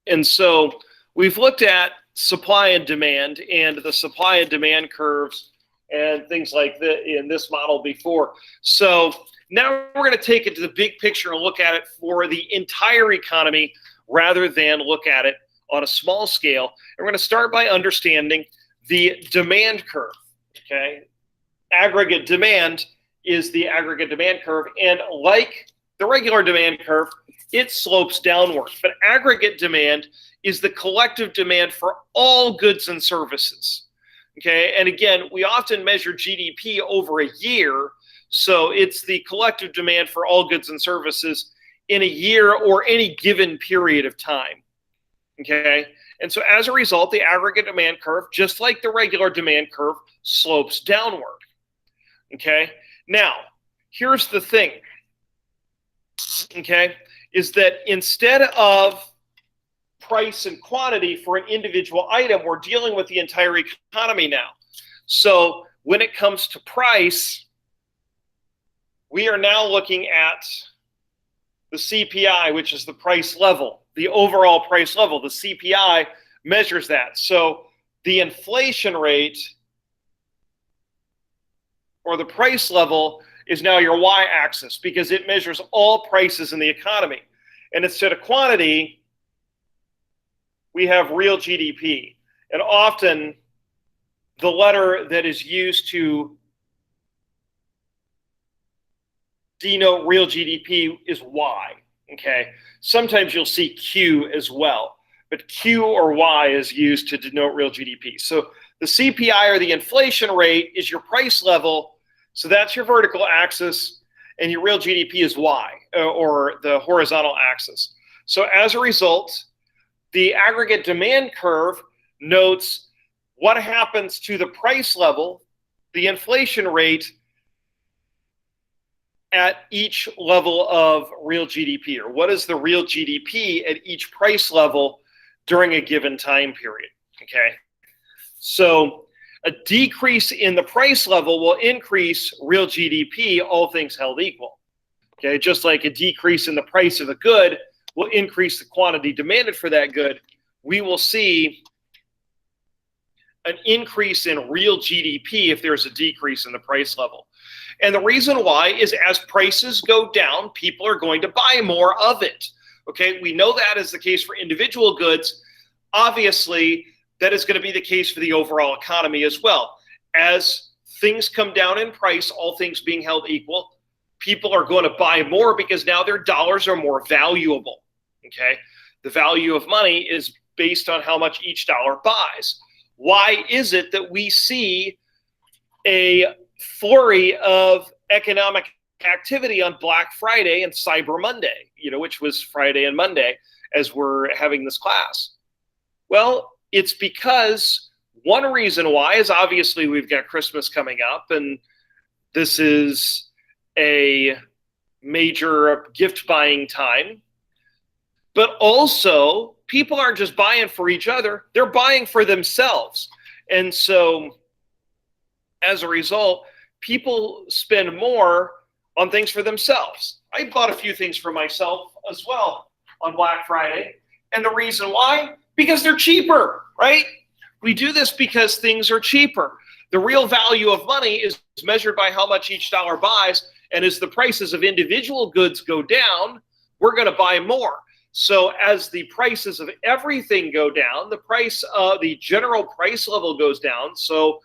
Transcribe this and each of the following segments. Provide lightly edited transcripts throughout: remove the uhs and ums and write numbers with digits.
And so we've looked at supply and demand and the supply and demand curves and things like that in this model before. So now we're going to take it to the big picture and look at it for the entire economy rather than look at it on a small scale. And we're going to start by understanding the demand curve, okay? Aggregate demand is the aggregate demand curve, and like the regular demand curve, it slopes downward. But aggregate demand is the collective demand for all goods and services, okay? And again, we often measure GDP over a year, so it's the collective demand for all goods and services in a year or any given period of time, okay? And so as a result, the aggregate demand curve, just like the regular demand curve, slopes downward, okay? Now, here's the thing, okay, is that instead of price and quantity for an individual item, we're dealing with the entire economy now. So when it comes to price, we are now looking at the CPI, which is the price level, the overall price level. The CPI measures that. So the inflation rate or the price level is now your y-axis because it measures all prices in the economy. And instead of quantity, we have real GDP. And often the letter that is used to denote real GDP is Y, okay? Sometimes you'll see Q as well, but Q or Y is used to denote real GDP. So the CPI, or the inflation rate, is your price level. So that's your vertical axis, and your real GDP is Y, or the horizontal axis. So as a result, the aggregate demand curve notes what happens to the price level, the inflation rate, at each level of real GDP, or what is the real GDP at each price level during a given time period, okay? So a decrease in the price level will increase real GDP, all things held equal, okay? Just like a decrease in the price of a good will increase the quantity demanded for that good, we will see an increase in real GDP if there's a decrease in the price level. And the reason why is as prices go down, people are going to buy more of it. Okay, we know that is the case for individual goods. Obviously, that is going to be the case for the overall economy as well. As things come down in price, all things being held equal, people are going to buy more because now their dollars are more valuable. Okay, the value of money is based on how much each dollar buys. Why is it that we see a flurry of economic activity on Black Friday and Cyber Monday, which was Friday and Monday as we're having this class? Well, it's because one reason why is obviously we've got Christmas coming up, and this is a major gift buying time. But also, people aren't just buying for each other, they're buying for themselves. And so as a result, people spend more on things for themselves. I bought a few things for myself as well on Black Friday. And the reason why? Because they're cheaper, right? We do this because things are cheaper. The real value of money is measured by how much each dollar buys. And as the prices of individual goods go down, we're going to buy more. So as the prices of everything go down, the general price level goes down. So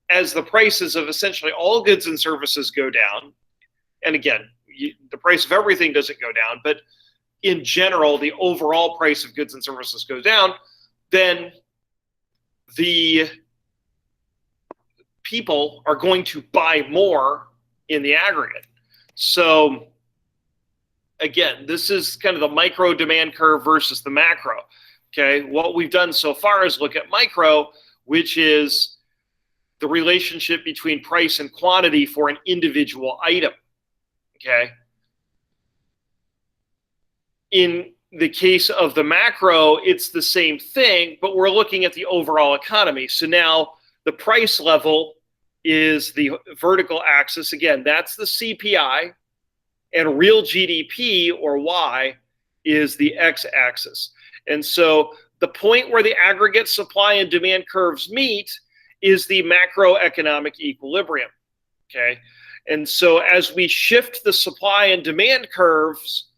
as the prices of essentially all goods and services go down, and again, the price of everything doesn't go down, but in general, the overall price of goods and services goes down, then the people are going to buy more in the aggregate. So again, this is kind of the micro demand curve versus the macro. Okay, what we've done so far is look at micro, which is the relationship between price and quantity for an individual item. Okay. In the case of the macro, it's the same thing, but we're looking at the overall economy. So now the price level is the vertical axis. Again, that's the CPI, and real GDP, or Y, is the x-axis. And so the point where the aggregate supply and demand curves meet is the macroeconomic equilibrium. Okay. And so as we shift the supply and demand curves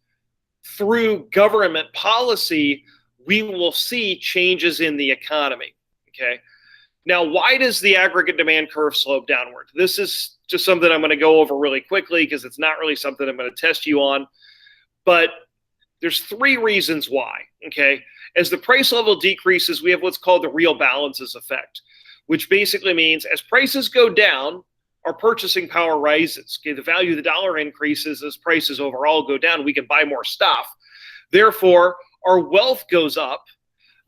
through government policy, we will see changes in the economy. Okay. Now, why does the aggregate demand curve slope downward? This is just something I'm going to go over really quickly because it's not really something I'm going to test you on. But there's 3 reasons why. Okay. As the price level decreases, we have what's called the real balances effect, which basically means as prices go down, our purchasing power rises. Okay, the value of the dollar increases as prices overall go down. We can buy more stuff. Therefore, our wealth goes up.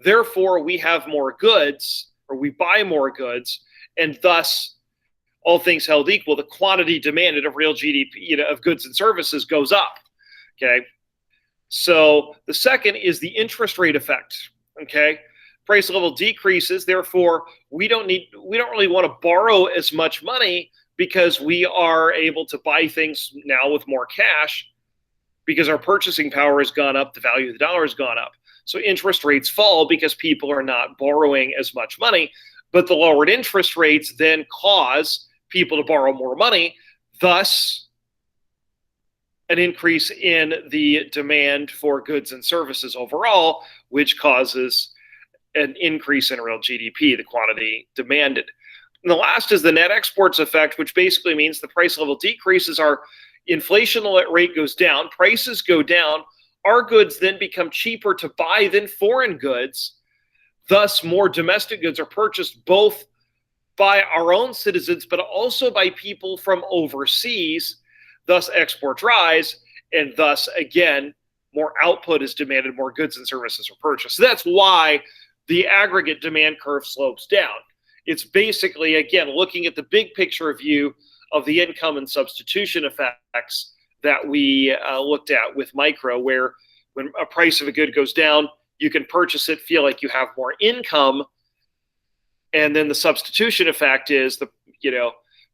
Therefore, we have more goods, or we buy more goods, and thus, all things held equal, the quantity demanded of real GDP, of goods and services goes up. Okay, so the second is the interest rate effect. Okay, price level decreases. Therefore, we don't really want to borrow as much money because we are able to buy things now with more cash because our purchasing power has gone up, the value of the dollar has gone up. So interest rates fall because people are not borrowing as much money, but the lowered interest rates then cause people to borrow more money, thus an increase in the demand for goods and services overall, which causes an increase in real GDP, the quantity demanded. And the last is the net exports effect, which basically means the price level decreases, our inflation rate goes down, prices go down, our goods then become cheaper to buy than foreign goods. Thus, more domestic goods are purchased both by our own citizens, but also by people from overseas. Thus, exports rise, and thus, again, more output is demanded, more goods and services are purchased. So that's why the aggregate demand curve slopes down. It's basically, again, looking at the big picture view of the income and substitution effects that we looked at with micro, where when a price of a good goes down, you can purchase it, feel like you have more income, and then the substitution effect is the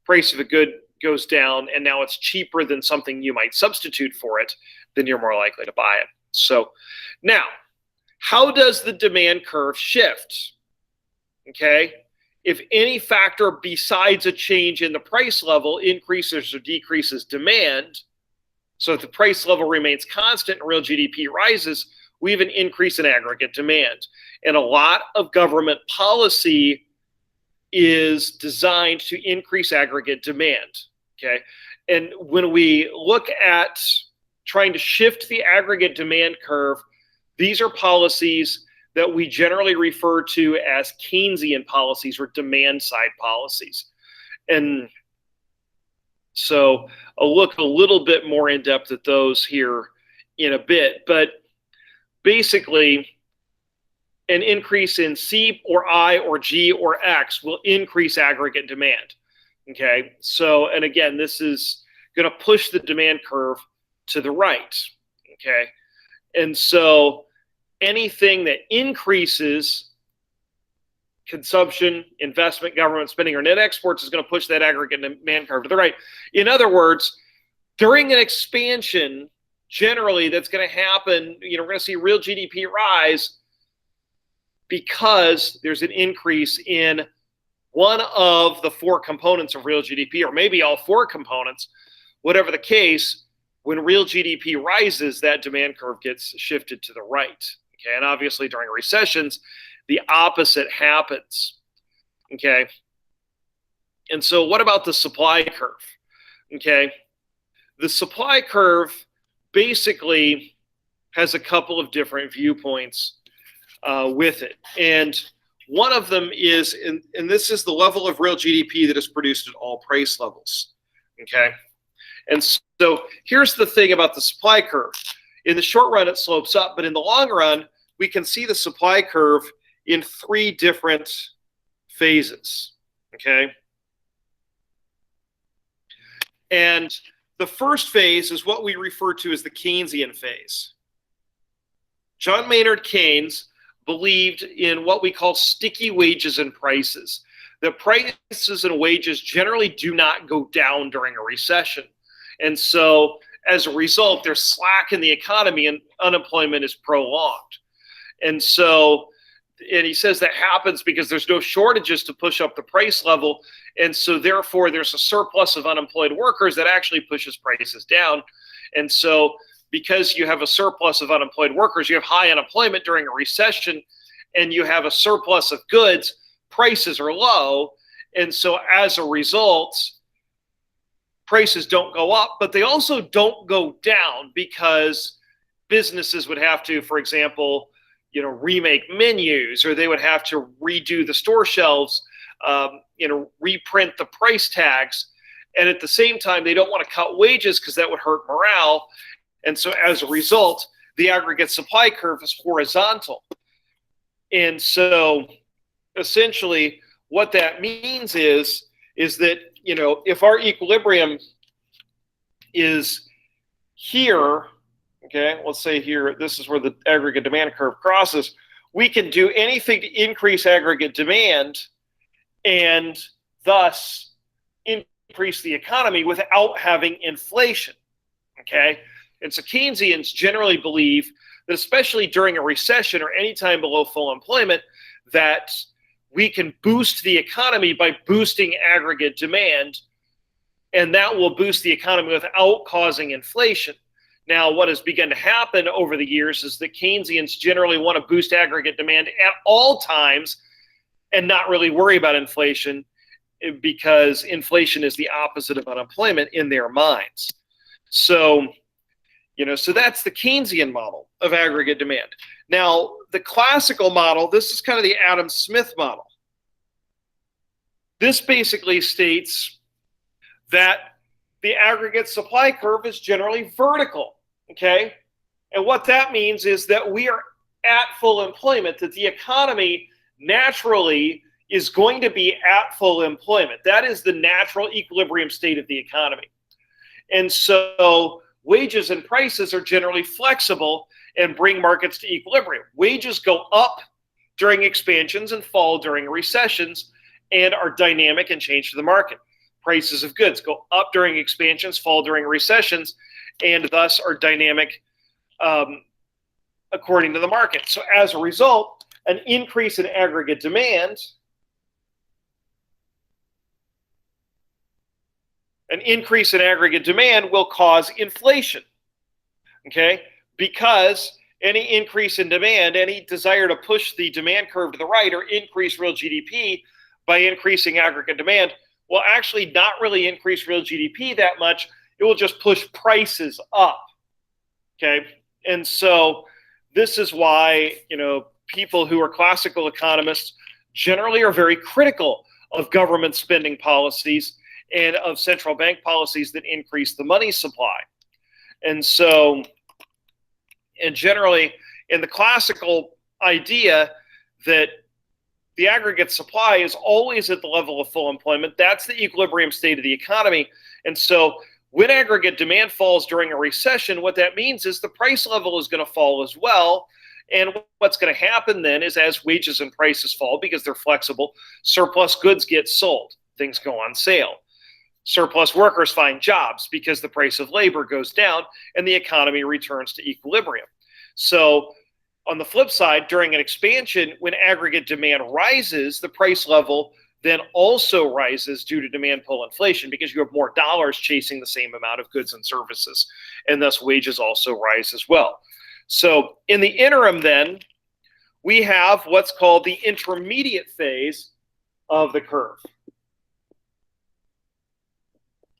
price of a good goes down, and now it's cheaper than something you might substitute for it, then you're more likely to buy it. So now, how does the demand curve shift? Okay. If any factor besides a change in the price level increases or decreases demand, so if the price level remains constant and real GDP rises, we have an increase in aggregate demand. And a lot of government policy is designed to increase aggregate demand. Okay. And when we look at trying to shift the aggregate demand curve, these are policies that we generally refer to as Keynesian policies or demand side policies. And so I'll look a little bit more in depth at those here in a bit, but basically an increase in C or I or G or X will increase aggregate demand. Okay, so, and again, this is going to push the demand curve to the right. Okay, and so anything that increases consumption, investment, government spending, or net exports is going to push that aggregate demand curve to the right. In other words, during an expansion, generally that's going to happen, we're going to see real GDP rise because there's an increase in one of the 4 components of real GDP, or maybe all 4 components. Whatever the case, when real GDP rises, that demand curve gets shifted to the right. Okay, and obviously during recessions, the opposite happens. Okay, and so what about the supply curve? Okay, the supply curve basically has a couple of different viewpoints with it. And one of them is, and this is the level of real GDP that is produced at all price levels. Okay, and so here's the thing about the supply curve. In the short run, it slopes up, but in the long run, we can see the supply curve in 3 different phases. Okay, and the first phase is what we refer to as the Keynesian phase. John Maynard Keynes believed in what we call sticky wages and prices. That prices and wages generally do not go down during a recession. And so as a result, there's slack in the economy and unemployment is prolonged. And so, and he says that happens because there's no shortages to push up the price level. And so therefore there's a surplus of unemployed workers that actually pushes prices down. And so because you have a surplus of unemployed workers, you have high unemployment during a recession, and you have a surplus of goods, prices are low. And so as a result, prices don't go up, but they also don't go down because businesses would have to, for example, remake menus, or they would have to redo the store shelves, reprint the price tags. And at the same time, they don't want to cut wages because that would hurt morale. And so as a result, the aggregate supply curve is horizontal. And so essentially what that means is that, if our equilibrium is here, okay, let's say here, this is where the aggregate demand curve crosses, we can do anything to increase aggregate demand and thus increase the economy without having inflation, okay? And so Keynesians generally believe that especially during a recession or any time below full employment, that we can boost the economy by boosting aggregate demand, and that will boost the economy without causing inflation. Now, what has begun to happen over the years is that Keynesians generally want to boost aggregate demand at all times and not really worry about inflation, because inflation is the opposite of unemployment in their minds. So, so that's the Keynesian model of aggregate demand. Now, the classical model, this is kind of the Adam Smith model. This basically states that the aggregate supply curve is generally vertical, okay? And what that means is that we are at full employment, that the economy naturally is going to be at full employment. That is the natural equilibrium state of the economy. And so wages and prices are generally flexible and bring markets to equilibrium. Wages go up during expansions and fall during recessions and are dynamic and change to the market. Prices of goods go up during expansions, fall during recessions, and thus are dynamic according to the market. So as a result, an increase in aggregate demand will cause inflation, okay? Because any increase in demand, any desire to push the demand curve to the right or increase real GDP by increasing aggregate demand will actually not really increase real GDP that much. It will just push prices up, okay? And so this is why, people who are classical economists generally are very critical of government spending policies and of central bank policies that increase the money supply. And so, and generally in the classical idea that the aggregate supply is always at the level of full employment, that's the equilibrium state of the economy. And so when aggregate demand falls during a recession, what that means is the price level is going to fall as well. And what's going to happen then is as wages and prices fall, because they're flexible, surplus goods get sold, things go on sale. Surplus workers find jobs because the price of labor goes down and the economy returns to equilibrium. So on the flip side, during an expansion, when aggregate demand rises, the price level then also rises due to demand pull inflation because you have more dollars chasing the same amount of goods and services, and thus wages also rise as well. So in the interim then, we have what's called the intermediate phase of the curve,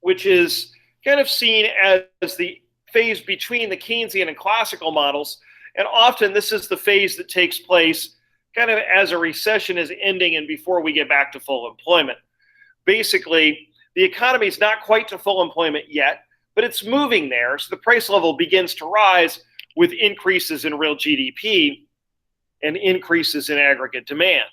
which is kind of seen as the phase between the Keynesian and classical models. And often this is the phase that takes place kind of as a recession is ending and before we get back to full employment. Basically, the economy is not quite to full employment yet, but it's moving there. So the price level begins to rise with increases in real GDP and increases in aggregate demand.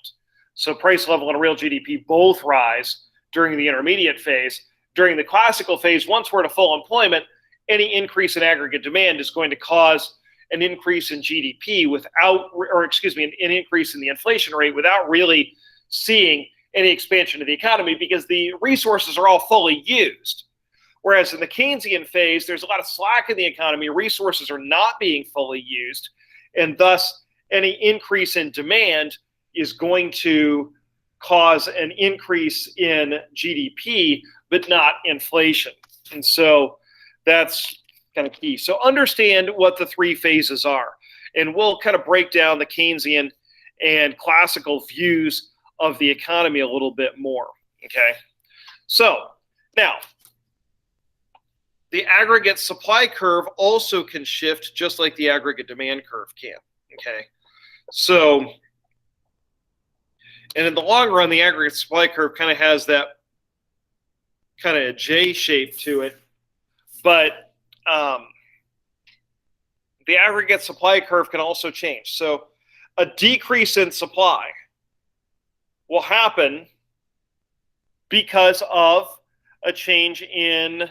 So price level and real GDP both rise during the intermediate phase. During the classical phase, once we're to full employment, any increase in aggregate demand is going to cause an increase in GDP an increase in the inflation rate without really seeing any expansion of the economy because the resources are all fully used. Whereas in the Keynesian phase, there's a lot of slack in the economy. Resources are not being fully used, and thus any increase in demand is going to cause an increase in GDP, but not inflation. And so that's kind of key. So understand what the three phases are. And we'll kind of break down the Keynesian and classical views of the economy a little bit more. Okay. So now, the aggregate supply curve also can shift just like the aggregate demand curve can. Okay. So, and in the long run, the aggregate supply curve kind of has that kind of J shape to it. But the aggregate supply curve can also change. So a decrease in supply will happen because of a change in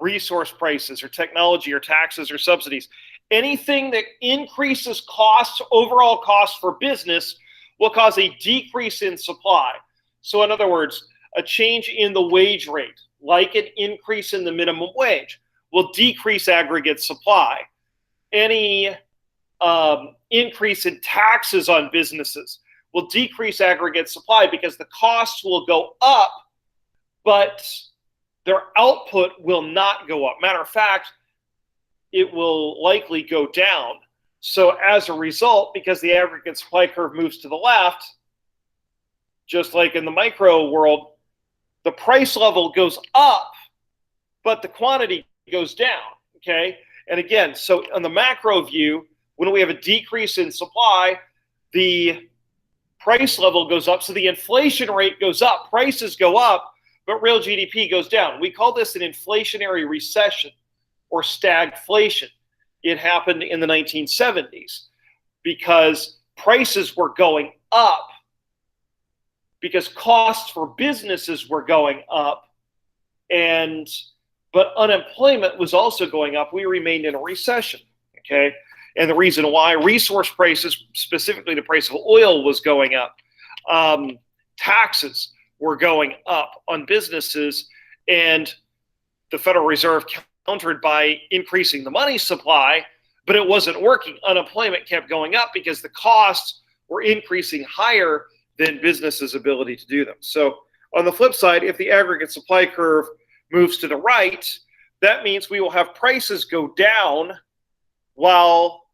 resource prices or technology or taxes or subsidies. Anything that increases costs, overall costs for business, will cause a decrease in supply. So in other words, a change in the wage rate, like an increase in the minimum wage, will decrease aggregate supply. Any increase in taxes on businesses will decrease aggregate supply because the costs will go up, but their output will not go up. Matter of fact, it will likely go down. So as a result, because the aggregate supply curve moves to the left, just like in the micro world, the price level goes up, but the quantity goes down, okay? And again, so on the macro view, when we have a decrease in supply, the price level goes up, so the inflation rate goes up, prices go up, but real GDP goes down. We call this an inflationary recession or stagflation. It happened in the 1970s because prices were going up, because costs for businesses were going up, but unemployment was also going up. We remained in a recession, okay? And the reason why, resource prices, specifically the price of oil, was going up. Taxes were going up on businesses, and the Federal Reserve countered by increasing the money supply, but it wasn't working. Unemployment kept going up because the costs were increasing higher than businesses' ability to do them. So on the flip side, if the aggregate supply curve moves to the right, that means we will have prices go down while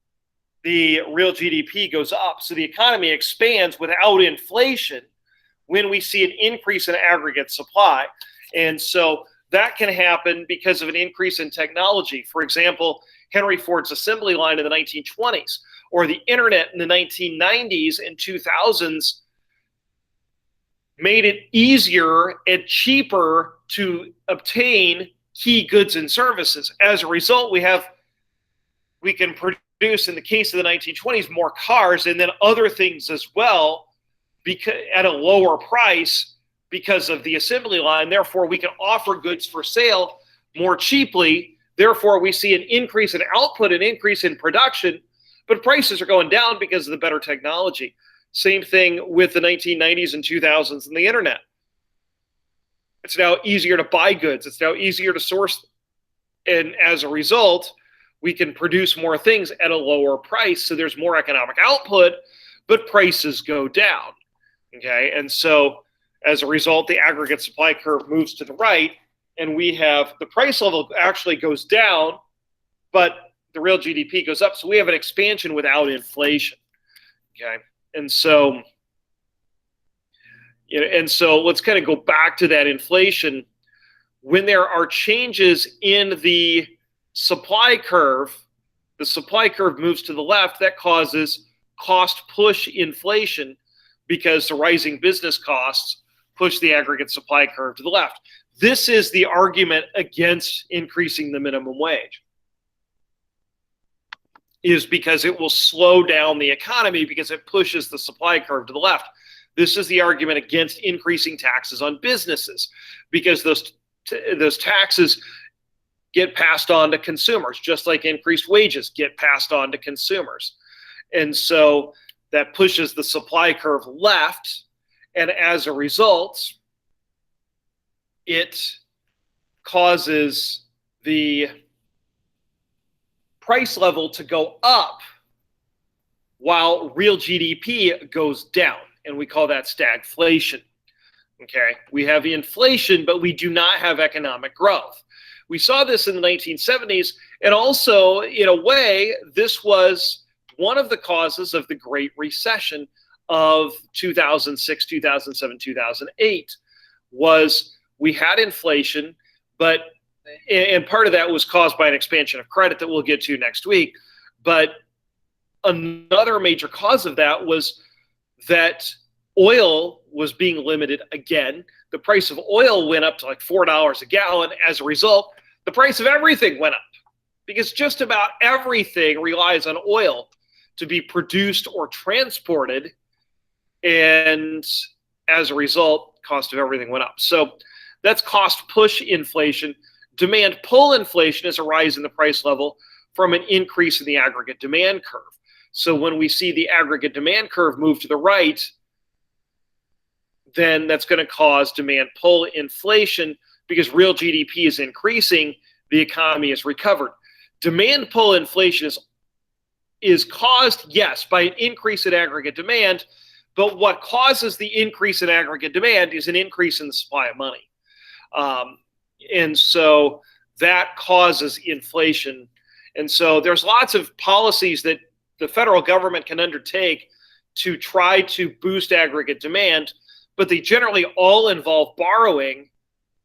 the real GDP goes up. So the economy expands without inflation when we see an increase in aggregate supply. And so that can happen because of an increase in technology. For example, Henry Ford's assembly line in the 1920s, or the internet in the 1990s and 2000s, made it easier and cheaper to obtain key goods and services. As a result, we can produce, in the case of the 1920s, more cars and then other things as well, because at a lower price because of the assembly line. Therefore, we can offer goods for sale more cheaply. Therefore, we see an increase in output, an increase in production, but prices are going down because of the better technology. Same thing with the 1990s and 2000s and the internet. It's now easier to buy goods. It's now easier to source them. And as a result, we can produce more things at a lower price. So there's more economic output, but prices go down. Okay. And so as a result, the aggregate supply curve moves to the right, and we have the price level actually goes down, but the real GDP goes up. So we have an expansion without inflation. Okay. And so, let's kind of go back to that inflation. When there are changes in the supply curve moves to the left. That causes cost push inflation because the rising business costs push the aggregate supply curve to the left. This is the argument against increasing the minimum wage, is because it will slow down the economy because it pushes the supply curve to the left. This is the argument against increasing taxes on businesses, because those taxes get passed on to consumers, just like increased wages get passed on to consumers. And so that pushes the supply curve left, and as a result, it causes the price level to go up while real GDP goes down, and we call that stagflation. Okay, we have inflation, but we do not have economic growth. We saw this in the 1970s, and also, in a way, this was one of the causes of the Great Recession of 2006, 2007, 2008, was we had inflation, and part of that was caused by an expansion of credit that we'll get to next week. But another major cause of that was that oil was being limited again. The price of oil went up to like $4 a gallon. As a result, the price of everything went up because just about everything relies on oil to be produced or transported. And as a result, cost of everything went up. So that's cost push inflation. Demand pull inflation is a rise in the price level from an increase in the aggregate demand curve. So when we see the aggregate demand curve move to the right, then that's going to cause demand pull inflation because real GDP is increasing, the economy is recovered. Demand pull inflation is caused, yes, by an increase in aggregate demand, but what causes the increase in aggregate demand is an increase in the supply of money. And so that causes inflation. And so there's lots of policies that the federal government can undertake to try to boost aggregate demand, but they generally all involve borrowing,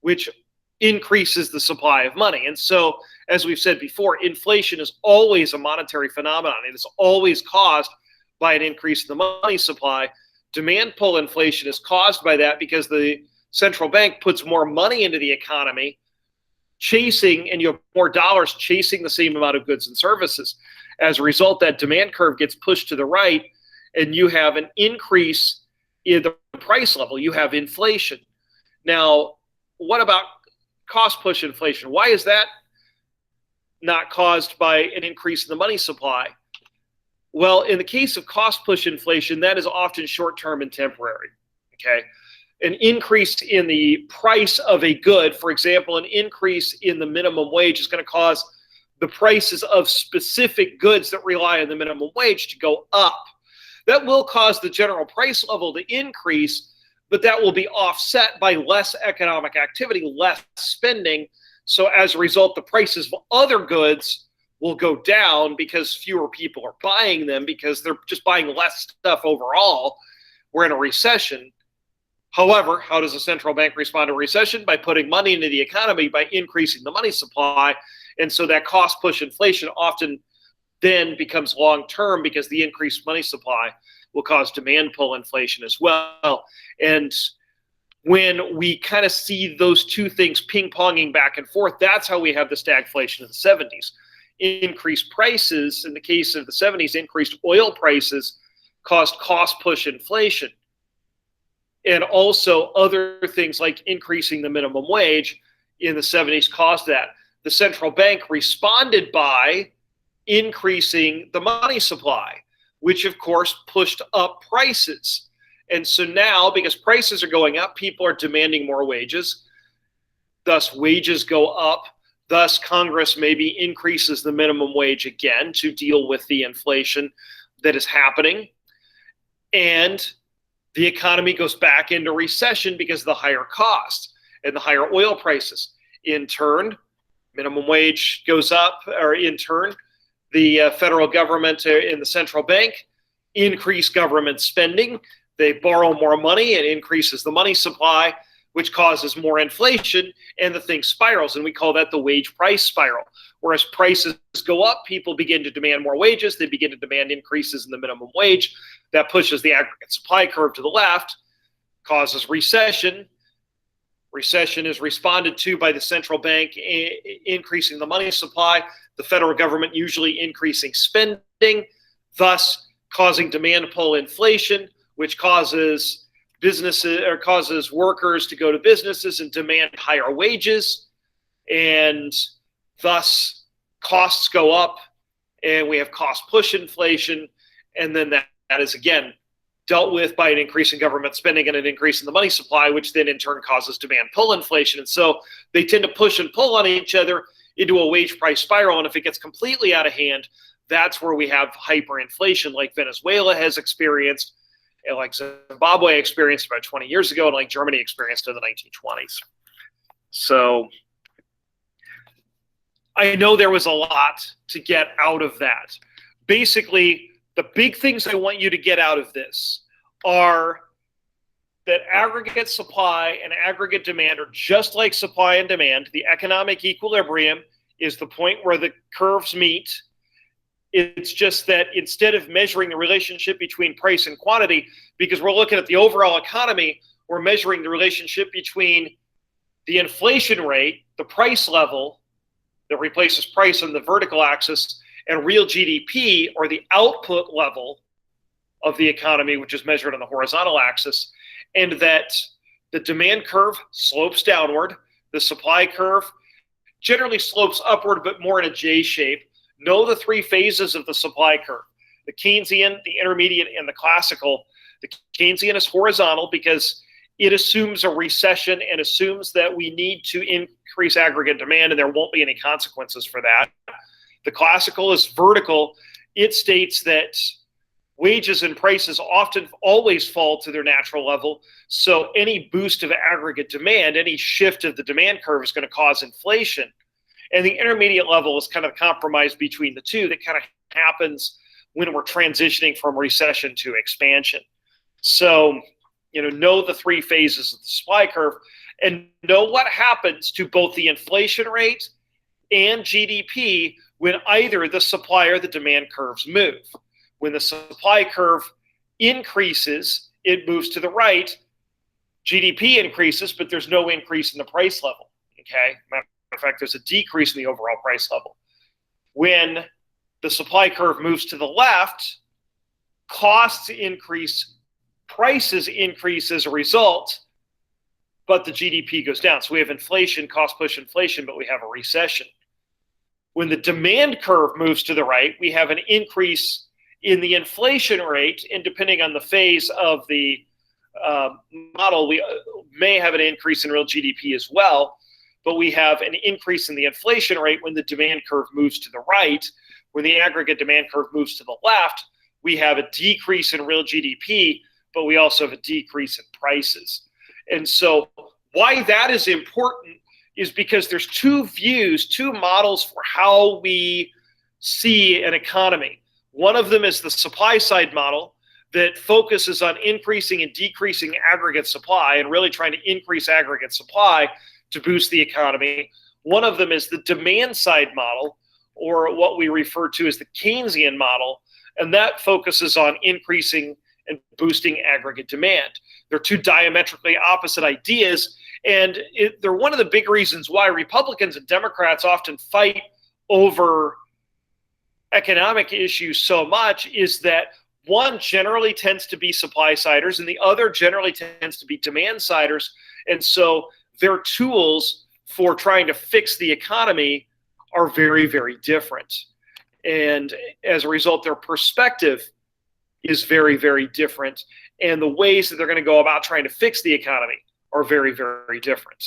which increases the supply of money. And so, as we've said before, inflation is always a monetary phenomenon. It is always caused by an increase in the money supply. Demand pull inflation is caused by that because the central bank puts more money into the economy, and you have more dollars chasing the same amount of goods and services. As a result, that demand curve gets pushed to the right, and you have an increase in the price level. You have inflation. Now, what about cost push inflation? Why is that not caused by an increase in the money supply? Well, in the case of cost push inflation, that is often short-term and temporary. Okay, an increase in the price of a good, for example, an increase in the minimum wage is going to cause the prices of specific goods that rely on the minimum wage to go up. That will cause the general price level to increase, but that will be offset by less economic activity, less spending. So as a result, the prices of other goods will go down because fewer people are buying them because they're just buying less stuff overall. We're in a recession. However, how does a central bank respond to a recession? By putting money into the economy, by increasing the money supply. And so that cost push inflation often then becomes long-term because the increased money supply will cause demand pull inflation as well. And when we kind of see those two things ping-ponging back and forth, that's how we have the stagflation of the 70s. Increased prices, in the case of the 70s, increased oil prices caused cost push inflation. And also other things like increasing the minimum wage in the 70s caused that. The central bank responded by increasing the money supply, which of course pushed up prices. And so now, because prices are going up, people are demanding more wages. Thus, wages go up. Thus, Congress maybe increases the minimum wage again to deal with the inflation that is happening. And the economy goes back into recession because of the higher costs and the higher oil prices. In turn, minimum wage goes up, or in turn, the federal government and the central bank increase government spending. They borrow more money and increases the money supply, which causes more inflation, and the thing spirals. And we call that the wage price spiral. Whereas prices go up, people begin to demand more wages. They begin to demand increases in the minimum wage. That pushes the aggregate supply curve to the left, causes recession. Recession is responded to by the central bank increasing the money supply, the federal government usually increasing spending, thus causing demand pull inflation, which causes businesses or causes workers to go to businesses and demand higher wages, and thus costs go up, and we have cost push inflation, and then that is again dealt with by an increase in government spending and an increase in the money supply, which then in turn causes demand pull inflation. And so they tend to push and pull on each other into a wage price spiral. And if it gets completely out of hand, that's where we have hyperinflation like Venezuela has experienced, and like Zimbabwe experienced about 20 years ago, and like Germany experienced in the 1920s. So I know there was a lot to get out of that. Basically, the big things I want you to get out of this are that aggregate supply and aggregate demand are just like supply and demand. The economic equilibrium is the point where the curves meet. It's just that instead of measuring the relationship between price and quantity, because we're looking at the overall economy, we're measuring the relationship between the inflation rate, the price level that replaces price on the vertical axis, and real GDP, or the output level of the economy, which is measured on the horizontal axis, and that the demand curve slopes downward. The supply curve generally slopes upward, but more in a J shape. Know the three phases of the supply curve: the Keynesian, the intermediate, and the classical. The Keynesian is horizontal because it assumes a recession and assumes that we need to increase aggregate demand and there won't be any consequences for that. The classical is vertical. It states that wages and prices often always fall to their natural level. So any boost of aggregate demand, any shift of the demand curve is going to cause inflation. And the intermediate level is kind of a compromise between the two that kind of happens when we're transitioning from recession to expansion. So, know the three phases of the supply curve and know what happens to both the inflation rate and GDP when either the supply or the demand curves move. When the supply curve increases, it moves to the right. GDP increases, but there's no increase in the price level. Okay? Matter of fact, there's a decrease in the overall price level. When the supply curve moves to the left, costs increase, prices increase as a result, but the GDP goes down. So we have inflation, cost push inflation, but we have a recession. When the demand curve moves to the right, we have an increase in the inflation rate, and depending on the phase of the model, we may have an increase in real GDP as well, but we have an increase in the inflation rate when the demand curve moves to the right. When the aggregate demand curve moves to the left, we have a decrease in real GDP, but we also have a decrease in prices. And so why that is important is because there's two views, two models for how we see an economy. One of them is the supply side model that focuses on increasing and decreasing aggregate supply and really trying to increase aggregate supply to boost the economy. One of them is the demand side model, or what we refer to as the Keynesian model, and that focuses on increasing and boosting aggregate demand. They're two diametrically opposite ideas, and they're one of the big reasons why Republicans and Democrats often fight over economic issues so much, is that one generally tends to be supply siders and the other generally tends to be demand siders. And so their tools for trying to fix the economy are very, very different. And as a result, their perspective is very, very different. And the ways that they're going to go about trying to fix the economy are very, very different.